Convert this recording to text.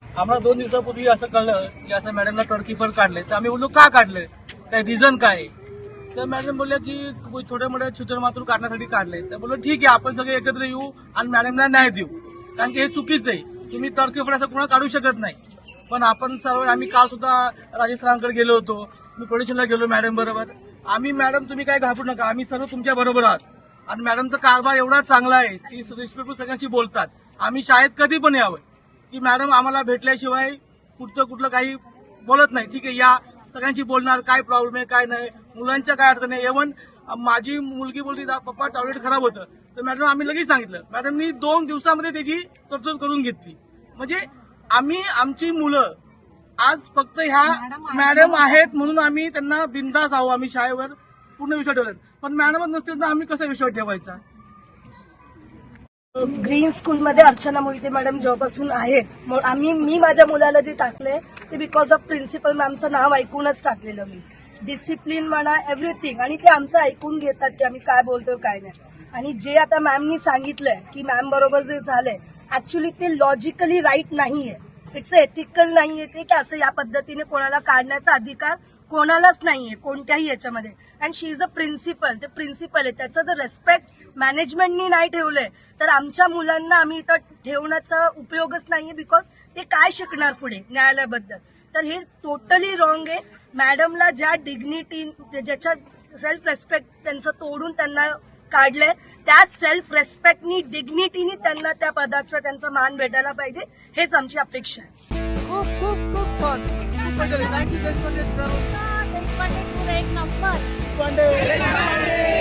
आम्हाला 2 दिवसापूर्वी असं कळलं की असं मॅडमला टर्कीपर काढले. तर आम्ही बोललो का काढले, काय रिझन काय आहे? तर मॅडम बोलल्या की छोट्या मोठ्या छुतर काढण्यासाठी काढले. तर बोललो ठीक आहे, आपण सगळे एकत्र येऊ आणि मॅडमला न्याय देऊ, कारण की हे चुकीचं आहे. तुम्ही टर्कीपर असं कोणा काढू शकत नाही. पण आपण सर्व आम्ही काल सुद्धा राजेश सरांकडे गेलो होतो, मी प्रोडक्शनला गेलो मॅडम बरोबर. आम्ही मॅडम तुम्ही काय घाबरू नका, आम्ही सर्व तुमच्या बरोबर आहात. आणि मॅडमचा कारभार एवढा चांगला आहे, ती रिस्पेक्टफुल सगळ्यांशी बोलतात. आम्ही शाळेत कधी पण यावं की मॅडम आम्हाला भेटल्याशिवाय कुठलं काही बोलत नाही. ठीक आहे, या सगळ्यांशी बोलणार, काय प्रॉब्लेम आहे काय नाही, मुलांच्या काय अडचण आहे. इव्हन माझी मुलगी बोलली पप्पा टॉयलेट खराब होतं, तर मॅडम आम्ही लगेच सांगितलं. मॅडमनी 2 दिवसामध्ये त्याची तरतूद करून घेतली. म्हणजे आम्ही आमची मुलं आज फक्त ह्या मॅडम आहेत म्हणून आम्ही त्यांना बिनधास्त आहो, आम्ही शाळेवर पूर्ण विश्वास ठेवला. पण मॅडमच नसतील तर आम्ही कसा विश्वास ठेवायचा? ग्रीन स्कूलमध्ये अर्चना मोहिते मॅडम जेव्हापासून आहेत, मी माझ्या मुलाला जे टाकले ते बिकॉज ऑफ प्रिन्सिपल मॅमचं नाव ऐकूनच टाकलेलं. मी डिसिप्लिन म्हणा एव्हरीथिंग, आणि ते आमचं ऐकून घेतात की आम्ही काय बोलतोय काय नाही. आणि जे आता मॅमनी सांगितलंय की मॅम बरोबर जे झालंय ऍक्च्युली ते लॉजिकली राईट नाहीये, इट्स एथिकल नाहीये ते की असं या पद्धतीने कोणाला काढण्याचा अधिकार कोणालाच नाहीये कोणत्याही याच्यामध्ये. And she is a principal, ते प्रिन्सिपल आहे, त्याचं जर रेस्पेक्ट मॅनेजमेंटनी नाही ठेवलंय तर आमच्या मुलांना आम्ही इथं ठेवण्याचा उपयोगच नाहीये. बिकॉज ते काय शिकणार पुढे न्यायालयाबद्दल? तर हे टोटली रॉंग आहे. मॅडमला ज्या डिग्निटी, ज्याच्या सेल्फ रेस्पेक्ट त्यांचं तोडून त्यांना काढलंय, त्या सेल्फ रेस्पेक्टनी डिग्निटीनी त्यांना त्या पदाचा त्यांचा मान भेटायला पाहिजे, हेच आमची अपेक्षा आहे. खूप खूप खूप छान. थँक्यू देशपांडे. देशपांडे एक नंबर. देशपांडे